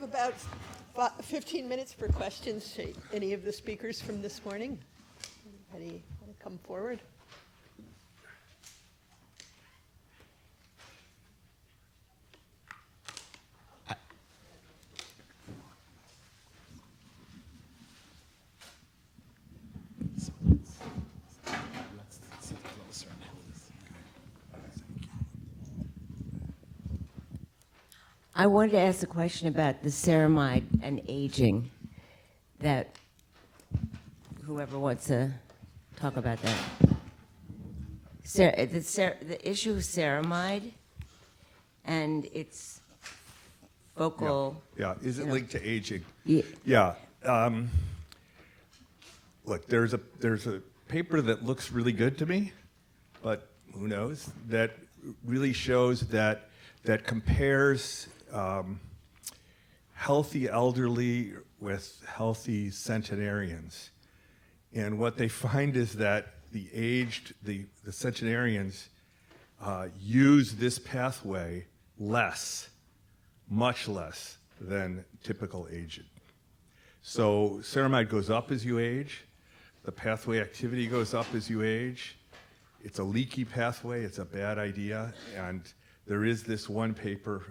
have about 15 minutes for questions to any of the speakers from this morning. Anybody want to come forward? I wanted to ask a question about the ceramide and aging, that whoever wants to talk about that. The issue of ceramide and its focal... Yeah, is it linked to aging? Yeah. Yeah. Look, there's a paper that looks really good to me, but who knows, that really shows that compares healthy elderly with healthy centenarians. And what they find is that the centenarians use this pathway less, much less than typical aged. So ceramide goes up as you age. The pathway activity goes up as you age. It's a leaky pathway. It's a bad idea. And there is this one paper,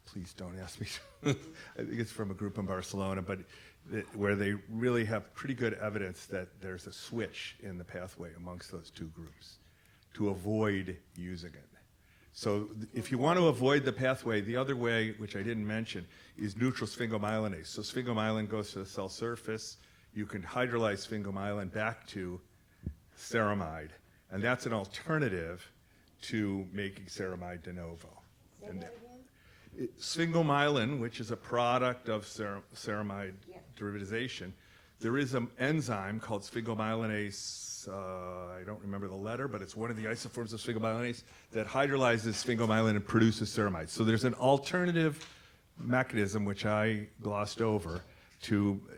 please don't ask me. I think it's from a group in Barcelona, but where they really have pretty good evidence that there's a switch in the pathway amongst those two groups to avoid using it. So if you want to avoid the pathway, the other way, which I didn't mention, is neutral sphingomyelinase. So sphingomyelin goes to the cell surface. You can hydrolyze sphingomyelin back to ceramide, and that's an alternative to making ceramide de novo. Sphingomyelin, which is a product of ceramide derivatization, there is an enzyme called sphingomyelinase, I don't remember the letter, but it's one of the isoforms of sphingomyelinase that hydrolyzes sphingomyelin and produces ceramide. So there's an alternative mechanism, which I glossed over,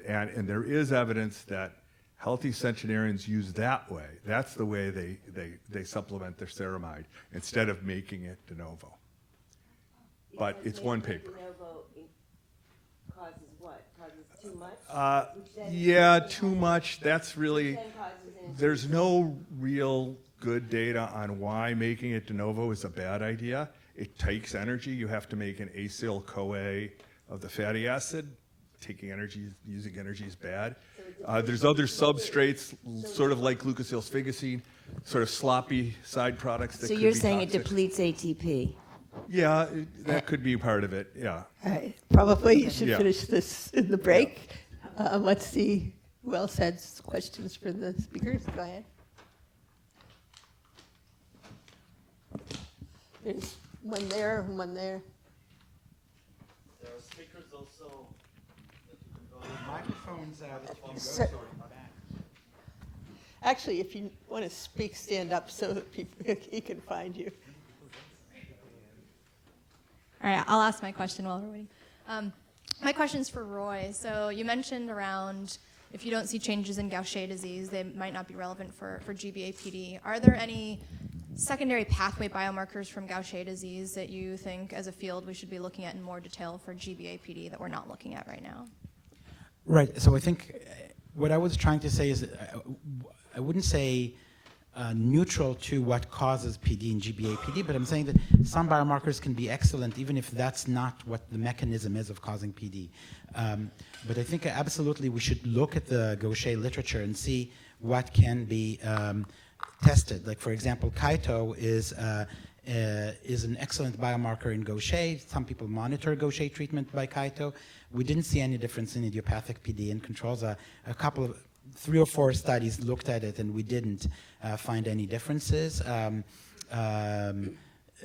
and there is evidence that healthy centenarians use that way. That's the way they supplement their ceramide instead of making it de novo. But it's one paper. De novo causes what? Causes too much? Yeah, too much. That's really, there's no real good data on why making it de novo is a bad idea. It takes energy. You have to make an acyl-CoA of the fatty acid. Taking energy, using energy is bad. There's other substrates, sort of like glucosylsphingosine, sort of sloppy side products that So could you're be saying toxic. it depletes ATP? Yeah, that could be part of it, yeah. All right, probably you should Yeah. finish this in the break. Let's see who else has questions for the speakers. Go ahead. There's one there and one there. There are speakers also that you can go to. Microphones that you can go Sir- to in the back. Actually, if you want to speak, stand up so that he can find you. All right, I'll ask my question while we're waiting. My question's for Roy. So you mentioned around if you don't see changes in Gaucher disease, they might not be relevant for GBA-PD. Are there any secondary pathway biomarkers from Gaucher disease that you think as a field we should be looking at in more detail for GBA-PD that we're not looking at right now? Right. So I think what I was trying to say is I wouldn't say neutral to what causes PD and GBA-PD, but I'm saying that some biomarkers can be excellent even if that's not what the mechanism is of causing PD. But I think absolutely we should look at the Gaucher literature and see what can be tested. Like, for example, Kaito is an excellent biomarker in Gaucher. Some people monitor Gaucher treatment by Kaito. We didn't see any difference in idiopathic PD and controls. A couple of 3 or 4 studies looked at it and we didn't find any differences.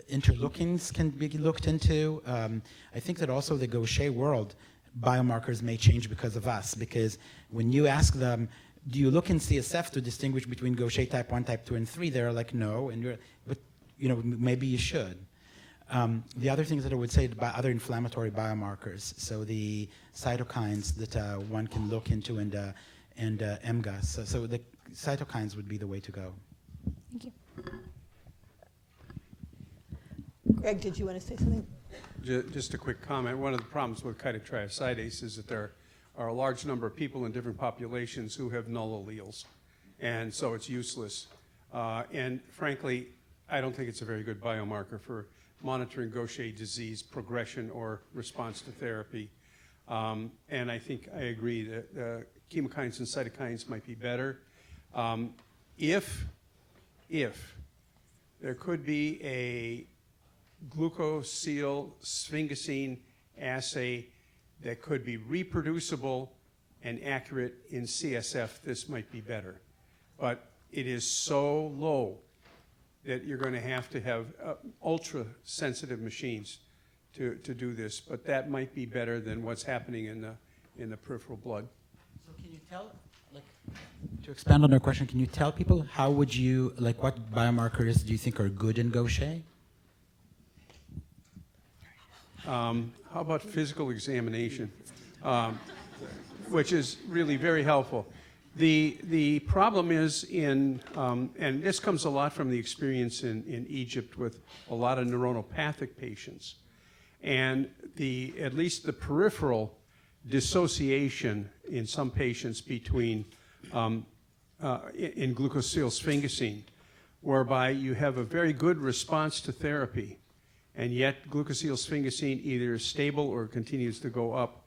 Interleukins can be looked into. I think that also the Gaucher world, biomarkers may change because of us, because when you ask them, do you look in CSF to distinguish between Gaucher type 1, type 2, and 3? They're like, no, and but maybe you should. The other things that I would say about other inflammatory biomarkers, so the cytokines that one can look into and MGUS. So the cytokines would be the way to go. Thank you. Greg, did you want to say something? Just a quick comment. One of the problems with chitotriosidase is that there are a large number of people in different populations who have null alleles, and so it's useless. And frankly, I don't think it's a very good biomarker for monitoring Gaucher disease progression or response to therapy. And I think I agree that chemokines and cytokines might be better. If there could be a glucosylsphingosine assay that could be reproducible and accurate in CSF, this might be better. But it is so low that you're going to have ultra-sensitive machines to do this. But that might be better than what's happening in the peripheral blood. So can you tell, like, to expand on your question, can you tell people how would you, like, what biomarkers do you think are good in Gaucher? How about physical examination, which is really very helpful. The problem is and this comes a lot from the experience in Egypt with a lot of neuronopathic patients, and at least the peripheral dissociation in some patients between in glucosylsphingosine, whereby you have a very good response to therapy, and yet glucosylsphingosine either is stable or continues to go up.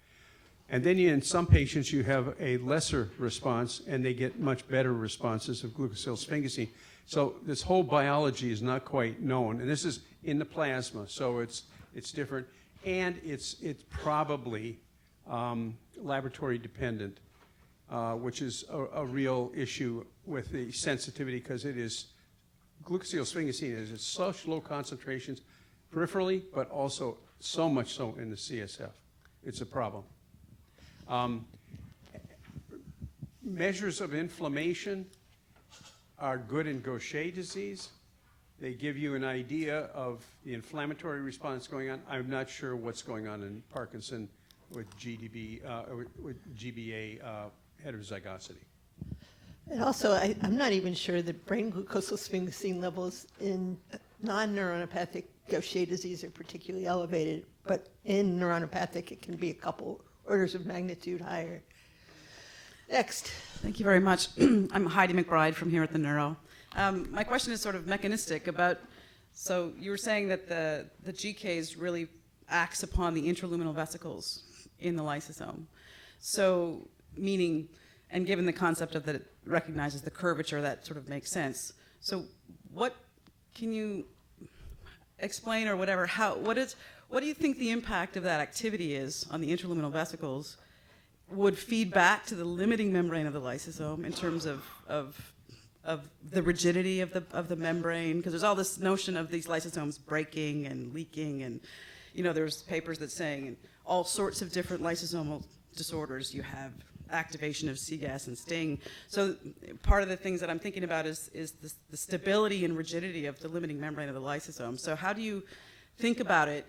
And then in some patients you have a lesser response and they get much better responses of glucosylsphingosine. So this whole biology is not quite known, and this is in the plasma, so it's different, and it's probably laboratory dependent, which is a real issue with the sensitivity, because glucosylsphingosine is at such low concentrations peripherally, but also so much so in the CSF. It's a problem. Measures of inflammation are good in Gaucher disease. They give you an idea of the inflammatory response going on. I'm not sure what's going on in Parkinson with with GBA heterozygosity. And also, I'm not even sure that brain glucosylsphingosine levels in non-neuronopathic Gaucher disease are particularly elevated, but in neuronopathic, it can be a couple orders of magnitude higher. Next. Thank you very much. I'm Heidi McBride from here at the Neuro. My question is sort of mechanistic about, so you were saying that the GCase really acts upon the intraluminal vesicles in the lysosome. So meaning, and given the concept of that it recognizes the curvature, that sort of makes sense. So what can you explain, or whatever, what do you think the impact of that activity is on the intraluminal vesicles would feed back to the limiting membrane of the lysosome in terms of the rigidity of the membrane? Because there's all this notion of these lysosomes breaking and leaking, and there's papers that saying in all sorts of different lysosomal disorders you have activation of cGAS and STING. So part of the things that I'm thinking about is the stability and rigidity of the limiting membrane of the lysosome. So how do you think about it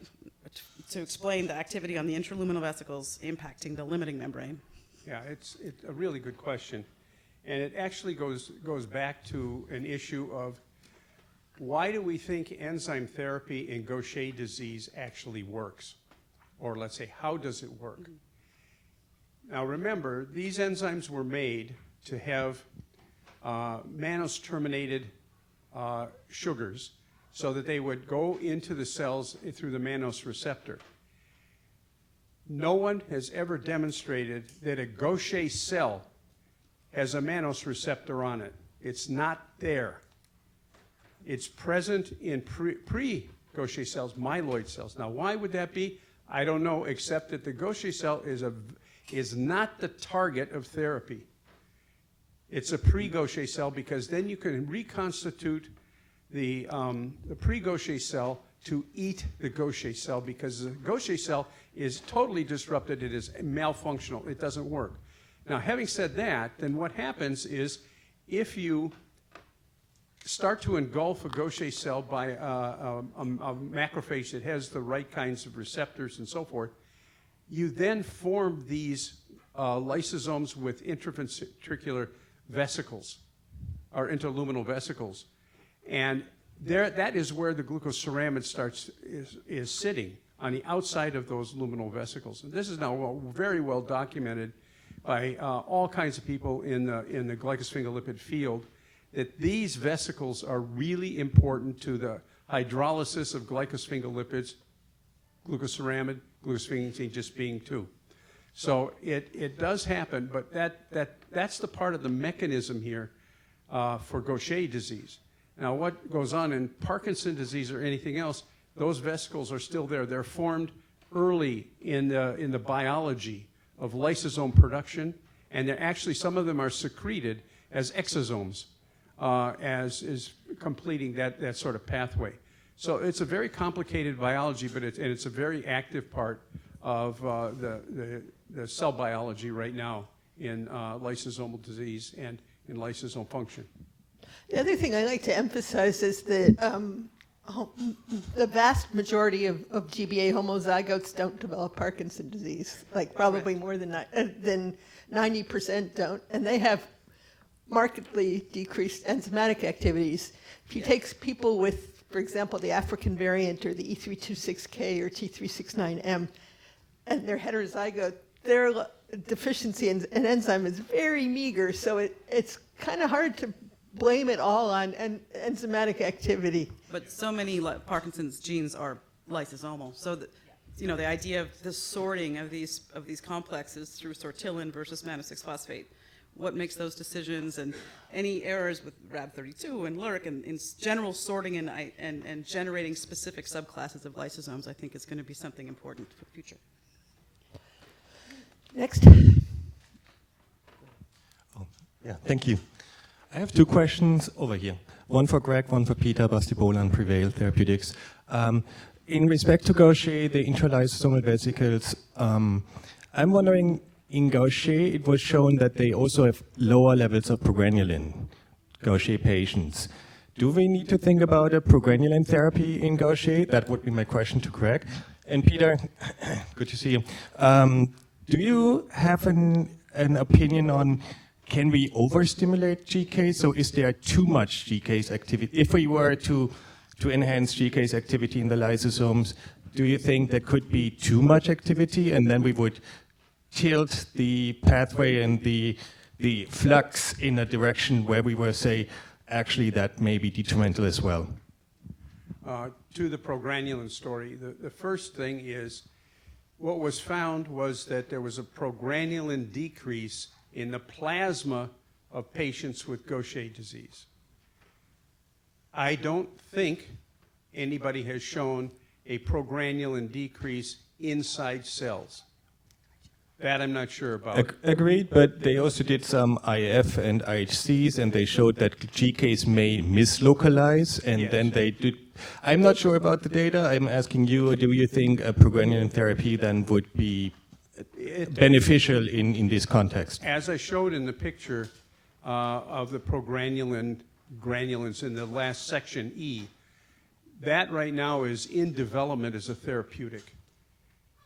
to explain the activity on the intraluminal vesicles impacting the limiting membrane? Yeah, it's a really good question. And it actually goes back to an issue of why do we think enzyme therapy in Gaucher disease actually works? Or let's say, how does it work? Mm-hmm. Now remember, these enzymes were made to have mannose-terminated sugars so that they would go into the cells through the mannose receptor. No one has ever demonstrated that a Gaucher cell has a mannose receptor on it. It's not there. It's present in pre-Gaucher cells, myeloid cells. Now, why would that be? I don't know, except that the Gaucher cell is not the target of therapy. It's a pre-Gaucher cell, because then you can reconstitute the pre-Gaucher cell to eat the Gaucher cell, because the Gaucher cell is totally disrupted. It is malfunctional. It doesn't work. Now, having said that, then what happens is if you start to engulf a Gaucher cell by a macrophage that has the right kinds of receptors and so forth, you then form these lysosomes with intraventricular vesicles, or interluminal vesicles. And that is where the glucoceramide is sitting on the outside of those luminal vesicles. And this is now very well documented by all kinds of people in the glycosphingolipid field, that these vesicles are really important to the hydrolysis of glycosphingolipids, glucoceramide, glucosphingolipid just being two. So it does happen, but that's the part of the mechanism here for Gaucher disease. Now, what goes on in Parkinson's disease or anything else, those vesicles are still there. They're formed early in the biology of lysosome production, and they're actually, some of them are secreted as exosomes, as is completing that sort of pathway. So it's a very complicated biology, but it's a very active part of the cell biology right now in lysosomal disease and in lysosome function. The other thing I like to emphasize is that the vast majority of GBA homozygotes don't develop Parkinson's disease, like probably more than 90% don't, and they have markedly decreased enzymatic activities. If you take people with, for example, the African variant or the E326K or T369M, and they're heterozygote, their deficiency in an enzyme is very meager, so it's kind of hard to blame it all on enzymatic activity. But so many Parkinson's genes are lysosomal. So the idea of the sorting of these complexes through sortilin versus mannose-6-phosphate, what makes those decisions, and any errors with RAB32 and LURC and in general sorting and generating specific subclasses of lysosomes, I think is going to be something important for the future. Next. Oh, yeah, thank you. I have two questions over here. One for Greg, one for Peter, Bastibola and Prevail Therapeutics. In respect to Gaucher, the intralysosomal vesicles, I'm wondering, in Gaucher, it was shown that they also have lower levels of progranulin, Gaucher patients. Do we need to think about a progranulin therapy in Gaucher? That would be my question to Greg. And Peter, good to see you. Do you have an opinion on, can we overstimulate GCase? So is there too much GCase activity? If we were to enhance GCase activity in the lysosomes, do you think there could be too much activity and then we would tilt the pathway and the flux in a direction where we were, say, actually that may be detrimental as well? To the progranulin story, the first thing is, what was found was that there was a progranulin decrease in the plasma of patients with Gaucher disease. I don't think anybody has shown a progranulin decrease inside cells. That I'm not sure about. Agreed, but they also did some IF and IHCs, and they showed that GCase may mislocalize, and then they did. I'm not sure about the data. I'm asking you, do you think a progranulin therapy then would be beneficial in this context? As I showed in the picture of the granulins in the last section E, that right now is in development as a therapeutic,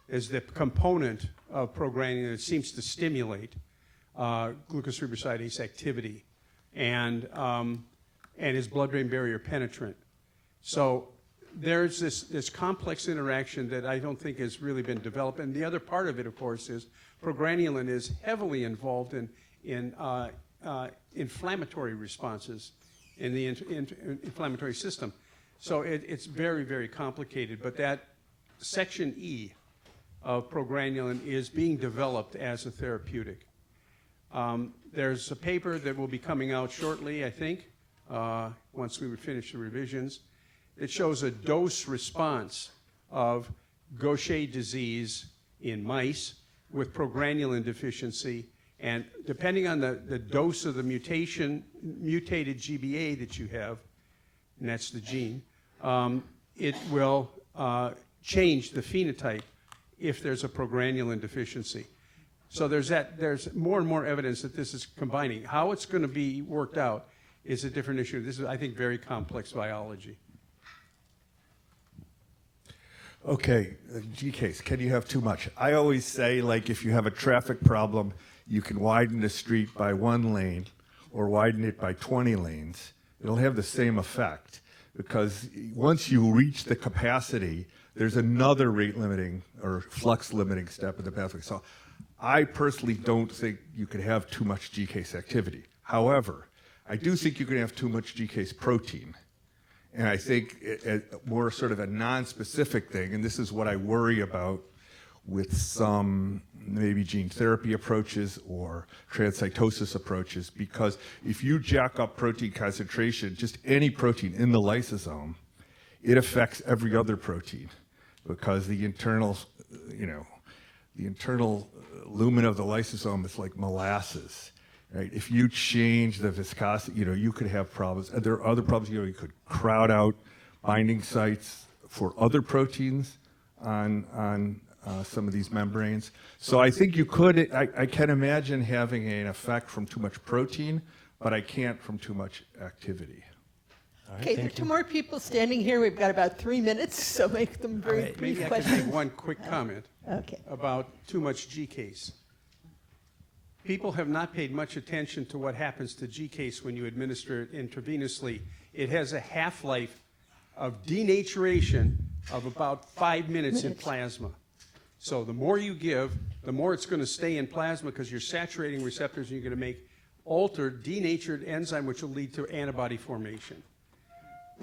as the component of progranulin that seems to stimulate glucocerebrosidase activity and is blood-brain barrier penetrant. So there's this complex interaction that I don't think has really been developed. And the other part of it, of course, is progranulin is heavily involved in inflammatory responses in the inflammatory system. So it's very, very complicated. But that section E of progranulin is being developed as a therapeutic. There's a paper that will be coming out shortly, I think, once we would finish the revisions. It shows a dose response of Gaucher disease in mice with progranulin deficiency. And depending on the dose of the mutated GBA that you have, and that's the gene, it will change the phenotype if there's a progranulin deficiency. So there's more and more evidence that this is combining. How it's going to be worked out is a different issue. This is, I think, very complex biology. Okay, GCase, can you have too much? I always say, like, if you have a traffic problem, you can widen the street by 1 lane or widen it by 20 lanes. It'll have the same effect, because once you reach the capacity there's another rate limiting or flux limiting step in the pathway. So I personally don't think you could have too much GCase activity. However, I do think you can have too much GCase protein. And I think more sort of a non-specific thing, and this is what I worry about with some maybe gene therapy approaches or transcytosis approaches, because if you jack up protein concentration, just any protein in the lysosome, it affects every other protein, because the internal, the internal lumen of the lysosome is like molasses. Right? If you change the viscosity, you could have problems. And there are other problems. You could crowd out binding sites for other proteins on some of these membranes. So I think you could. I can imagine having an effect from too much protein, but I can't from too much activity. Okay, there are two more people standing here. We've got about 3 minutes, so make them very brief Maybe I could questions. make one quick comment Okay. about too much GCase. People have not paid much attention to what happens to GCase when you administer it intravenously. It has a half-life of denaturation of about 5 minutes in plasma. So the more you give, the more it's going to stay in plasma, because you're saturating receptors and you're going to make altered, denatured enzyme, which will lead to antibody formation.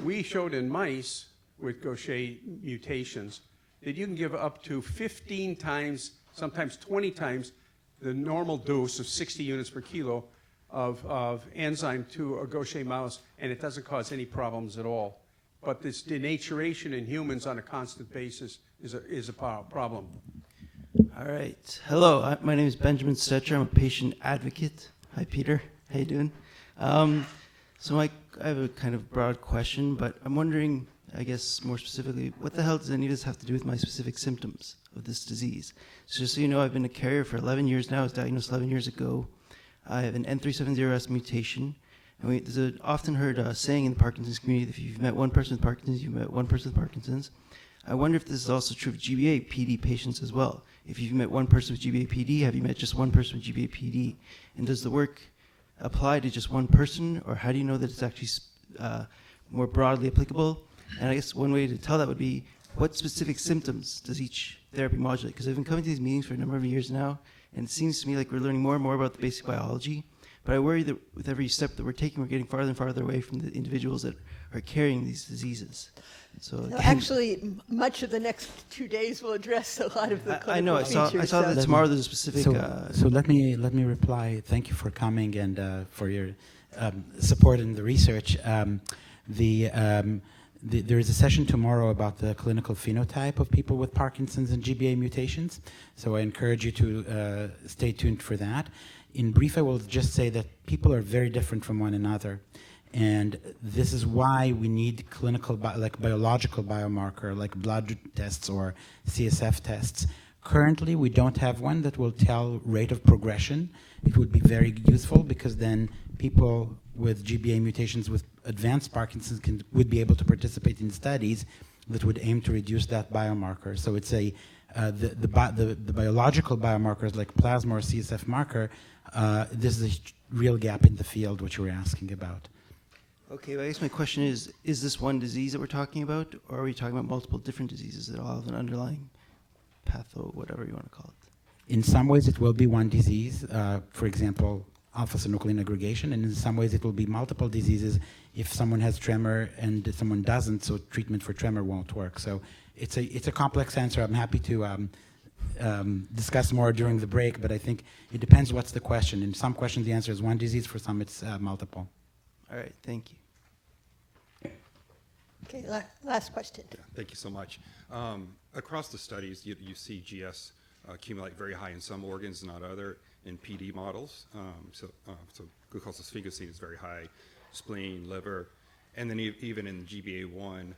We showed in mice with Gaucher mutations that you can give up to 15 times, sometimes 20 times, the normal dose of 60 units per kilo of enzyme to a Gaucher mouse, and it doesn't cause any problems at all. But this denaturation in humans on a constant basis is a problem. All right. Hello, my name is Benjamin Stetcher. I'm a patient advocate. Hi, Peter. How you doing? So I have a kind of broad question, but I'm wondering, I guess more specifically, what the hell does any of this have to do with my specific symptoms of this disease? So just so you know, I've been a carrier for 11 years now. I was diagnosed 11 years ago. I have an N370S mutation. And there's an often heard saying in the Parkinson's community that if you've met one person with Parkinson's, you've met one person with Parkinson's. I wonder if this is also true of GBA PD patients as well. If you've met one person with GBA PD, have you met just one person with GBA PD? And does the work apply to just one person, or how do you know that it's actually more broadly applicable? And I guess one way to tell that would be, what specific symptoms does each therapy modulate? Because I've been coming to these meetings for a number of years now, and it seems to me like we're learning more and more about the basic biology. But I worry that with every step that we're taking, we're getting farther and farther away from the individuals that are carrying these diseases. So No, actually, much of the next 2 days will address a lot of the clinical I know. I saw features, that so- tomorrow there's a specific. So let me reply. Thank you for coming and for your support in the research. There is a session tomorrow about the clinical phenotype of people with Parkinson's and GBA mutations. So I encourage you to stay tuned for that. In brief, I will just say that people are very different from one another. And this is why we need clinical, like biological biomarker, like blood tests or CSF tests. Currently, we don't have one that will tell rate of progression. It would be very useful, because then people with GBA mutations with advanced Parkinson's would be able to participate in studies that would aim to reduce that biomarker. So it's the biological biomarkers like plasma or CSF marker. This is a real gap in the field, which you were asking about. Okay, well, I guess my question is this one disease that we're talking about, or are we talking about multiple different diseases that all have an underlying patho, whatever you want to call it? In some ways, it will be one disease, for example, alpha-synuclein aggregation, and in some ways, it will be multiple diseases if someone has tremor and someone doesn't, so treatment for tremor won't work. So it's a complex answer. I'm happy to discuss more during the break, but I think it depends what's the question. In some questions, the answer is one disease. For some, it's multiple. All right, thank you. Okay, last question. Thank you so much. Across the studies, you see GS accumulate very high in some organs, not other, in PD models. So glucosylsphingosine is very high, spleen, liver, and then even in GBA1,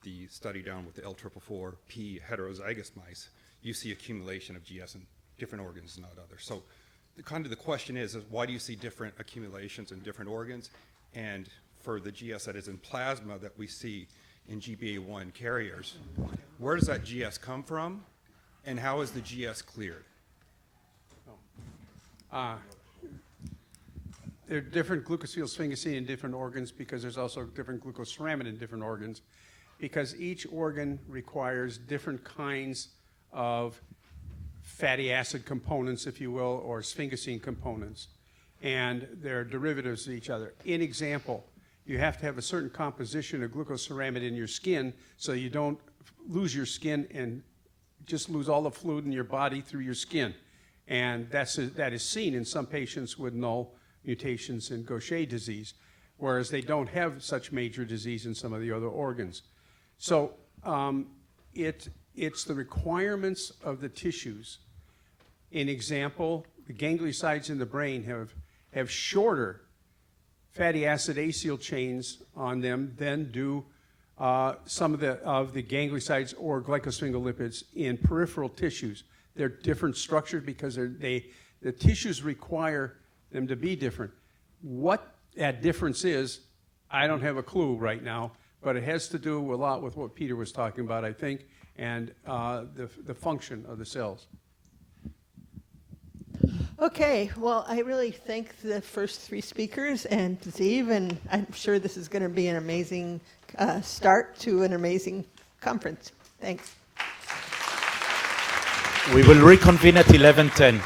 the study down with the L444P heterozygous mice, you see accumulation of GS in different organs, not others. So the question is why do you see different accumulations in different organs? And for the GS that is in plasma that we see in GBA1 carriers, where does that GS come from, and how is the GS cleared? There are different glucosylsphingosine in different organs because there's also different glucoceramide in different organs. because each organ requires different kinds of fatty acid components, if you will, or sphingosine components, and they're derivatives of each other. In example, you have to have a certain composition of glucoceramide in your skin so you don't lose your skin and just lose all the fluid in your body through your skin. And that is seen in some patients with null mutations in Gaucher disease, whereas they don't have such major disease in some of the other organs. So it's the requirements of the tissues. In example, the gangliosides in the brain have shorter fatty acid acyl chains on them than do some of the gangliosides or glycosphingolipids in peripheral tissues. They're different structured because the tissues require them to be different. What that difference is, I don't have a clue right now, but it has to do a lot with what Peter was talking about, I think, and the function of the cells. Okay, well, I really thank the first three speakers and Zeev, and I'm sure this is going to be an amazing start to an amazing conference. Thanks. We will reconvene at 11:10.